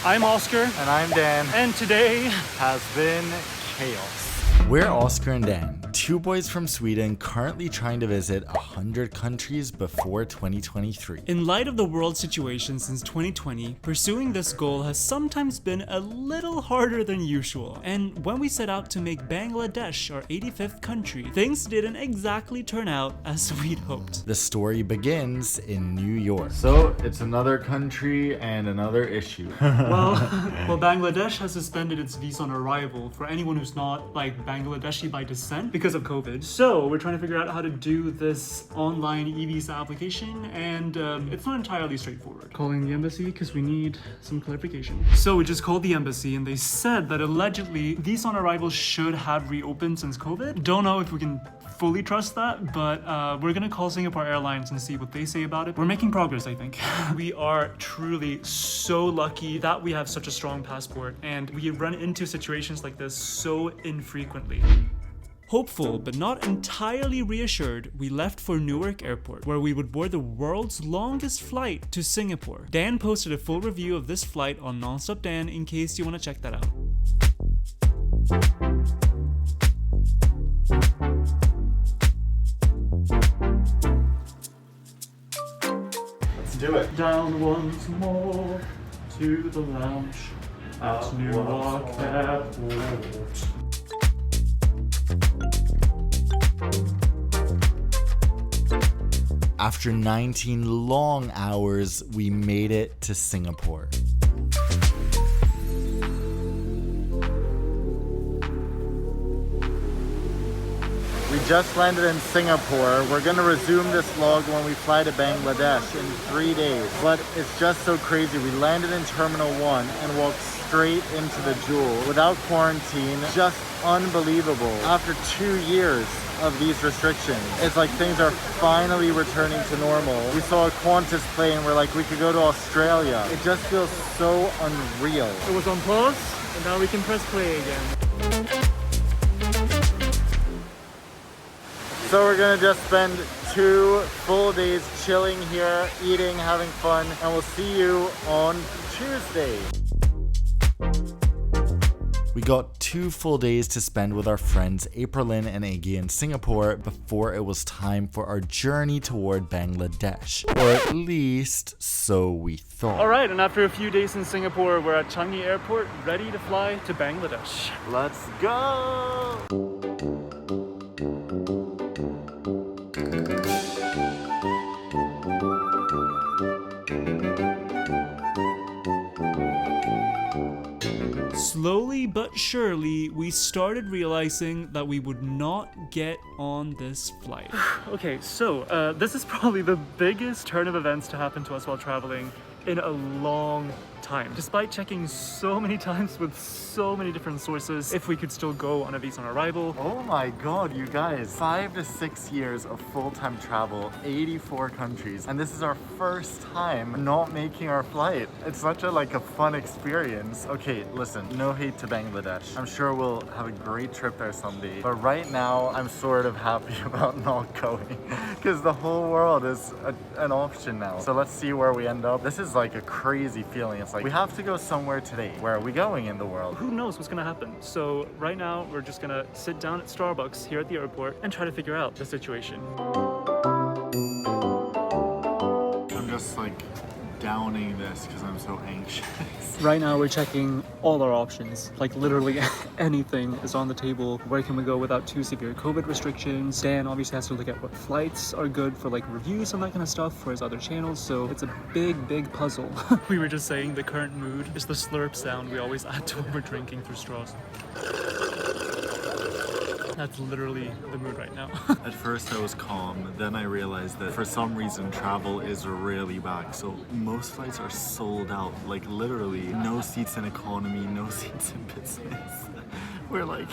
I'm Oskar. And I'm Dan. And today has been chaos. We're Oskar and Dan, two boys from Sweden currently trying to visit 100 countries before 2023. In light of the world situation since 2020, pursuing this goal has sometimes been a little harder than usual. And when we set out to make Bangladesh our 85th country, things didn't exactly turn out as we'd hoped. The story begins in New York. So it's another country and another issue. Well, Bangladesh has suspended its visa on arrival for anyone who's not like Bangladeshi by descent because of COVID. So we're trying to figure out how to do this online e-visa application, and it's not entirely straightforward. Calling the embassy because we need some clarification. So we just called the embassy and they said that allegedly visa on arrival should have reopened since COVID. Don't know if we can fully trust that, but we're gonna call Singapore Airlines and see what they say about it. We're making progress, I think. We are truly so lucky that we have such a strong passport, and we run into situations like this so infrequently. Hopeful but not entirely reassured, we left for Newark Airport, where we would board the world's longest flight to Singapore. Dan posted a full review of this flight on Nonstop Dan in case you want to check that out. Let's do it. Down once more to the lounge at Newark Airport. After 19 long hours, we made it to Singapore. We just landed in Singapore. We're gonna resume this vlog when we fly to Bangladesh in 3 days. But it's just so crazy. We landed in Terminal 1 and walked straight into the Jewel without quarantine. Just unbelievable. After 2 years of these restrictions, it's like things are finally returning to normal. We saw a Qantas plane, we're like, we could go to Australia. It just feels so unreal. It was on pause, and now we can press play again. So we're gonna just spend 2 full days chilling here, eating, having fun, and we'll see you on Tuesday. We got 2 full days to spend with our friends Aprilyn and Iggy in Singapore before it was time for our journey toward Bangladesh. Or at least, so we thought. Alright, and after a few days in Singapore, we're at Changi Airport, ready to fly to Bangladesh. Let's go! Slowly but surely, we started realizing that we would not get on this flight. Okay, so this is probably the biggest turn of events to happen to us while traveling in a long time. Despite checking so many times with so many different sources if we could still go on a visa on arrival. Oh my god, you guys. 5 to 6 years of full-time travel, 84 countries, and this is our first time not making our flight. It's such a fun experience. Okay, listen, no hate to Bangladesh. I'm sure we'll have a great trip there someday, but right now I'm sort of happy about not going because the whole world is an option now. So let's see where we end up. This is like a crazy feeling. It's like we have to go somewhere today. Where are we going in the world? Who knows what's gonna happen? So right now we're just gonna sit down at Starbucks here at the airport and try to figure out the situation. I'm just downing this because I'm so anxious. Right now we're checking all our options. Like literally anything is on the table. Where can we go without too severe COVID restrictions? Dan obviously has to look at what flights are good for reviews and that kind of stuff for his other channels. So it's a big puzzle. We were just saying the current mood is the slurp sound we always add to when we're drinking through straws. That's literally the mood right now. At first I was calm, then I realized that for some reason travel is really back. So most flights are sold out, literally no seats in economy, no seats in business. We're like,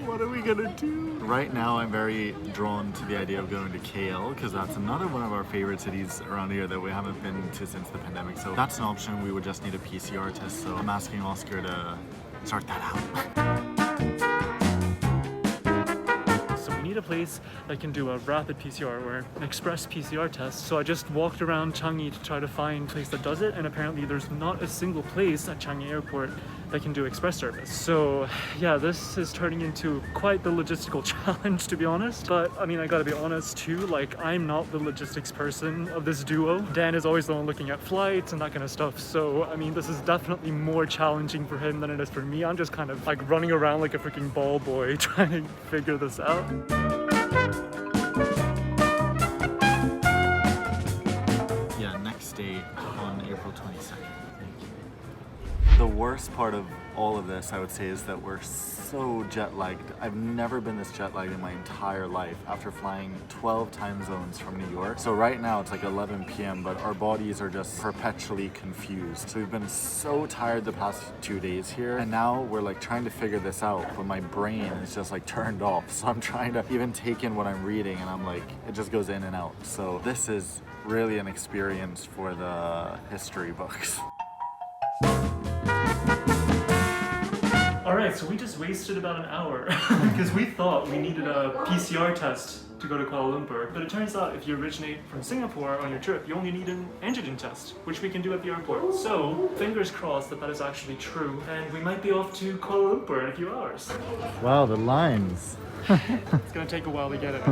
what are we gonna do? Right now I'm very drawn to the idea of going to KL because that's another one of our favorite cities around here that we haven't been to since the pandemic. So that's an option. We would just need a PCR test. So I'm asking Oskar to sort that out. need a place that can do a rapid PCR or an express PCR test. So I just walked around Changi to try to find a place that does it, and apparently there's not a single place at Changi Airport that can do express service. So yeah, this is turning into quite the logistical challenge, to be honest. But I mean, I gotta be honest too, like I'm not the logistics person of this duo. Dan is always the one looking at flights and that kind of stuff. So I mean, this is definitely more challenging for him than it is for me. I'm just kind of like running around like a freaking ball boy trying to figure this out. Yeah, next day on April 22nd. The worst part of all of this, I would say, is that we're so jet lagged. I've never been this jet lagged in my entire life after flying 12 time zones from New York. So right now it's like 11 p.m., but our bodies are just perpetually confused. So we've been so tired the past 2 days here, and now we're like trying to figure this out, but my brain is just like turned off. So I'm trying to even take in what I'm reading, and I'm like, it just goes in and out. So this is really an experience for the history books. Alright, so we just wasted about an hour because we thought we needed a PCR test to go to Kuala Lumpur. But it turns out if you originate from Singapore on your trip, you only need an antigen test, which we can do at the airport. So fingers crossed that that is actually true, and we might be off to Kuala Lumpur in a few hours. Wow, the lines. It's gonna take a while to get it.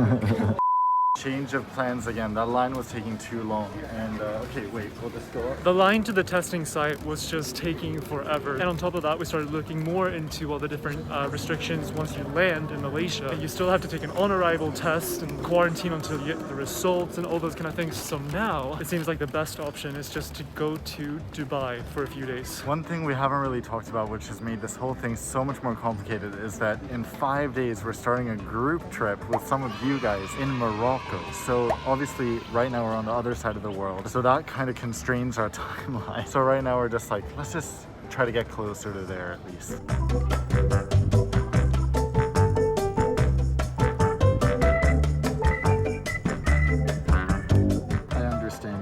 Change of plans again. That line was taking too long. And okay, wait, will this go up? The line to the testing site was just taking forever. And on top of that, we started looking more into all the different restrictions once you land in Malaysia. You still have to take an on-arrival test and quarantine until you get the results and all those kind of things. So now it seems like the best option is just to go to Dubai for a few days. One thing we haven't really talked about, which has made this whole thing so much more complicated, is that in 5 days we're starting a group trip with some of you guys in Morocco. So obviously right now we're on the other side of the world, so that kind of constrains our timeline. So right now we're just like, let's just try to get closer to there at least.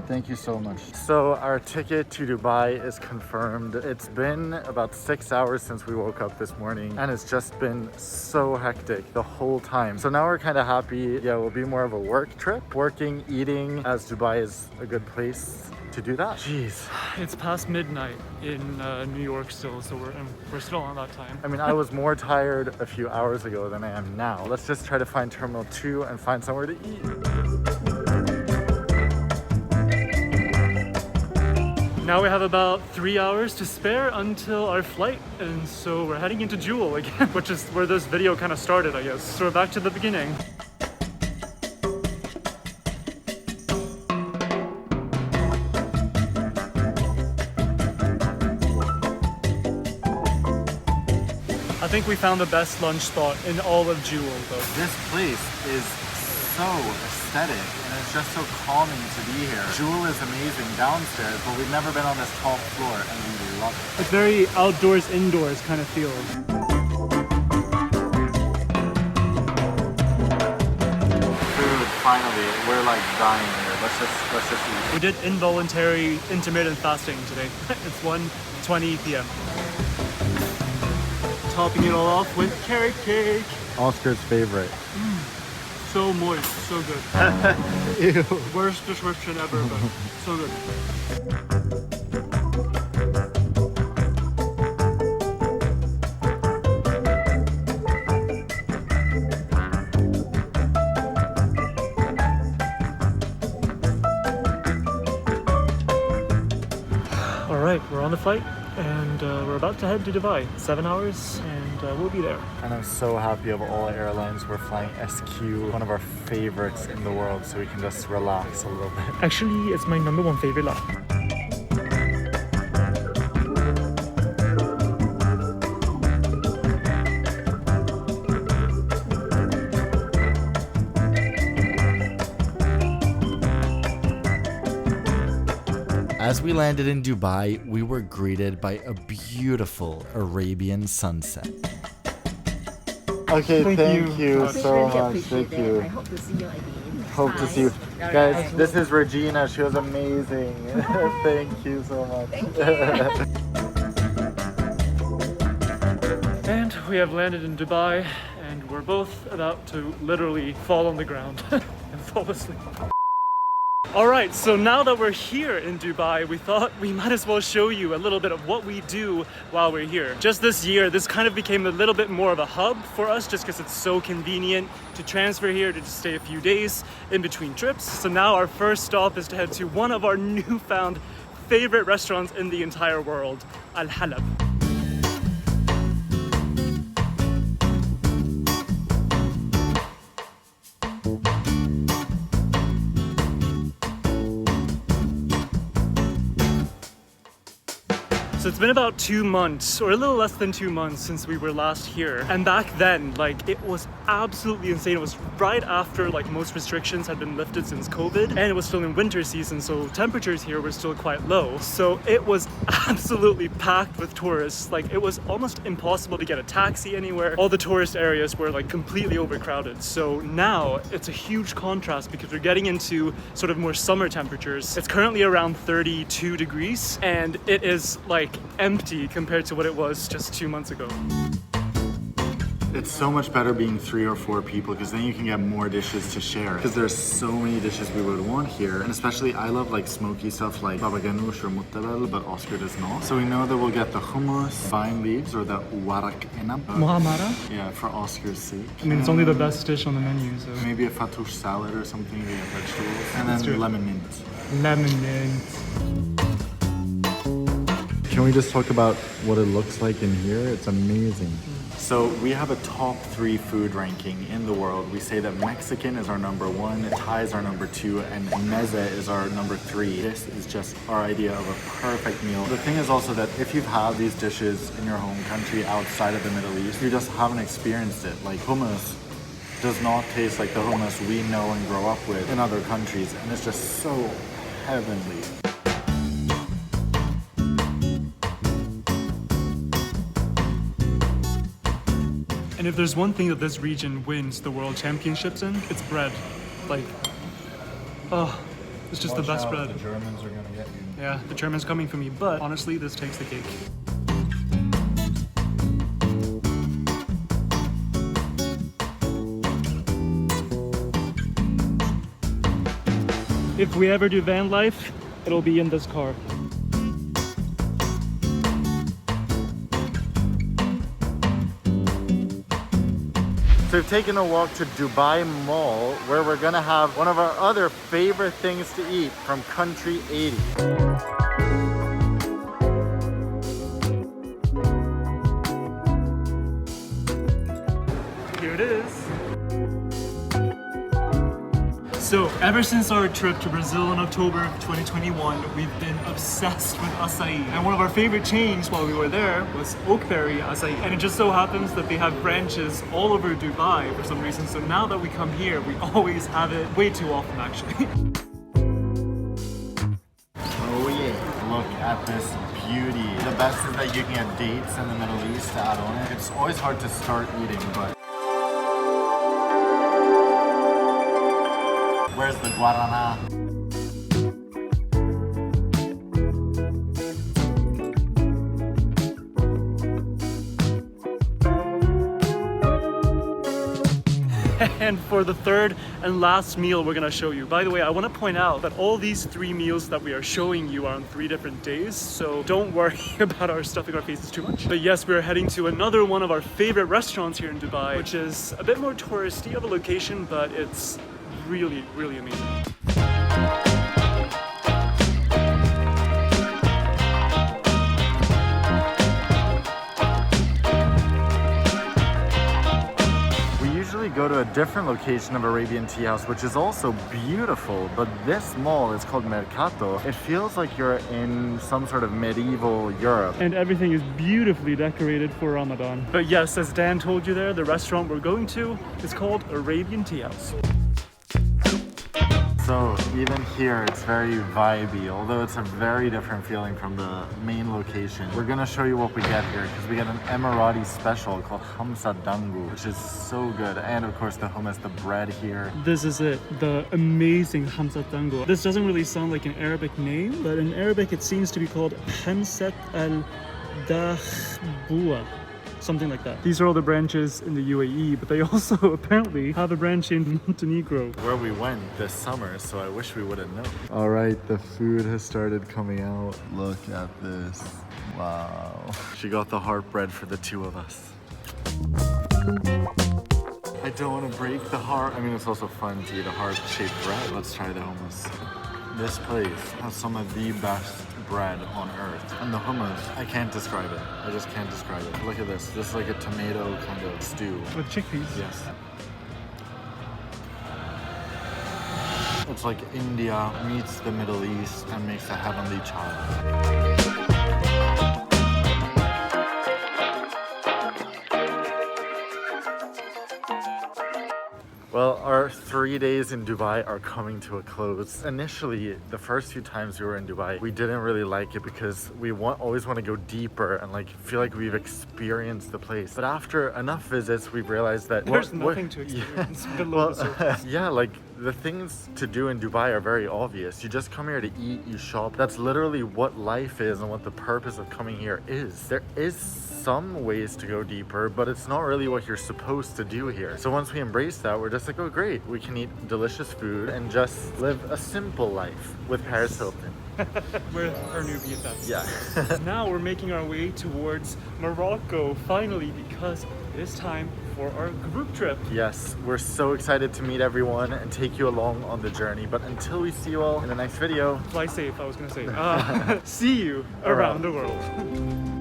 Thank you so much. So our ticket to Dubai is confirmed. It's been about 6 hours since we woke up this morning, and it's just been so hectic the whole time. So now we're kind of happy. Yeah, it will be more of a work trip. Working, eating, as Dubai is a good place to do that. Jeez. It's past midnight in New York still, so we're still on that time. I mean, I was more tired a few hours ago than I am now. Let's just try to find Terminal 2 and find somewhere to eat. Now we have about 3 hours to spare until our flight, and so we're heading into Jewel again, which is where this video kind of started, I guess. So we're back to the beginning. I think we found the best lunch spot in all of Jewel, though. This place is so aesthetic, and it's just so calming to be here. Jewel is amazing downstairs, but we've never been on this top floor, and we love it. It's very outdoors, indoors kind of feel. Food, finally, we're like dying here. Let's just eat. We did involuntary intermittent fasting today. It's 1:20 p.m. Topping it all off with carrot cake. Oscar's favorite. So moist, so good. Ew. Worst description ever, but so good. All right, we're on the flight, and we're about to head to Dubai. 7 hours, and we'll be there. And I'm so happy of all airlines. We're flying SQ, one of our favorites in the world, so we can just relax a little bit. Actually, it's my #1 favorite lah. As we landed in Dubai, we were greeted by a beautiful Arabian sunset. Okay, thank you It's so really much. Thank appreciated. you. I hope to see you again. Hope to see you. Guys, this is Regina. She was amazing. Thank you so much. And we have landed in Dubai, and we're both about to literally fall on the ground and fall asleep. Alright, so now that we're here in Dubai, we thought we might as well show you a little bit of what we do while we're here. Just this year, this kind of became a little bit more of a hub for us just because it's so convenient to transfer here, to just stay a few days in between trips. So now our first stop is to head to one of our newfound favorite restaurants in the entire world, Al Halab. So it's been about 2 months, or a little less than 2 months since we were last here. And back then, like, it was absolutely insane. It was right after like most restrictions had been lifted since COVID, and it was still in winter season, so temperatures here were still quite low. So it was absolutely packed with tourists. Like, it was almost impossible to get a taxi anywhere. All the tourist areas were like completely overcrowded. So now it's a huge contrast because we're getting into sort of more summer temperatures. It's currently around 32 degrees, and it is like empty compared to what it was just 2 months ago. It's so much better being 3 or 4 people because then you can get more dishes to share. Because there's so many dishes we would want here. And especially I love like smoky stuff like baba ganoush or muttabal, but Oskar does not. So we know that we'll get the hummus, vine leaves, or the warak enab. Muhammara? Yeah, for Oscar's sake. I mean, it's only the best dish on the menu, so. Maybe a fattoush salad or something, we get vegetables. And Let's do then it. lemon mint. Lemon mint. Can we just talk about what it looks like in here? It's amazing. So we have a top 3 food ranking in the world. We say that Mexican is our number 1, Thai is our number 2, and meze is our number 3. This is just our idea of a perfect meal. The thing is also that if you've had these dishes in your home country outside of the Middle East, you just haven't experienced it. Like hummus does not taste like the hummus we know and grow up with in other countries, and it's just so heavenly. And if there's one thing that this region wins the world championships in, it's bread. Like, oh, it's just the best bread. The Germans are gonna get you. Yeah, the German's coming for me, but honestly, this takes the cake. If we ever do van life, it'll be in this car. So we've taken a walk to Dubai Mall, where we're gonna have one of our other favorite things to eat from Country 80. Here it is. So, ever since our trip to Brazil in October of 2021, we've been obsessed with acai. And one of our favorite chains while we were there was Oakberry Acai. And it just so happens that they have branches all over Dubai for some reason. So now that we come here, we always have it way too often actually. Oh yeah, look at this beauty. The best is that you can get dates in the Middle East to add on it. It's always hard to start eating, but where's the guarana? And for the third and last meal we're gonna show you. By the way, I wanna point out that all these 3 meals that we are showing you are on 3 different days, so don't worry about our stuffing our faces too much. But yes, we're heading to another one of our favorite restaurants here in Dubai, which is a bit more touristy of a location, but it's really, really amazing. Go to a different location of Arabian Tea House, which is also beautiful, but this mall is called Mercato. It feels like you're in some sort of medieval Europe. And everything is beautifully decorated for Ramadan. But yes, as Dan told you there, the restaurant we're going to is called Arabian Tea House. So even here, it's very vibey, although it's a very different feeling from the main location. We're gonna show you what we get here, because we get an Emirati special called Hamsa Dangu, which is so good. And of course the hummus, the bread here. This is it, the amazing Hamsat Dango. This doesn't really sound like an Arabic name, but in Arabic it seems to be called Hamsat al-Dakhbua. something like that. These are all the branches in the UAE, but they also apparently have a branch in Montenegro. Where we went this summer, so I wish we would have known. All right, the food has started coming out. Look at this. Wow. She got the heart bread for the two of us. I don't want to break the heart. I mean, it's also fun to eat a heart-shaped bread. Let's try the hummus. This place has some of the best bread on earth. And the hummus, I can't describe it. I just can't describe it. Look at this. This is like a tomato kind of stew. With chickpeas? Yes. It's like India meets the Middle East and makes a heavenly child. Well, our 3 days in Dubai are coming to a close. Initially, the first few times we were in Dubai, we didn't really like it because we always want to go deeper and like feel like we've experienced the place. But after enough visits, we've realized that there's nothing to experience below the surface. Yeah, like the things to do in Dubai are very obvious. You just come here to eat, you shop. That's literally what life is and what the purpose of coming here is. There is some ways to go deeper, but it's not really what you're supposed to do here. So once we embrace that, we're just like, oh great, we can eat delicious food and just live a simple life with Paris Hilton. We're our new BFFs. Yeah. Now we're making our way towards Morocco, finally, because it is time for our group trip. Yes, we're so excited to meet everyone and take you along on the journey. But until we see you all in the next video, Fly safe, I was gonna say. See you around the world.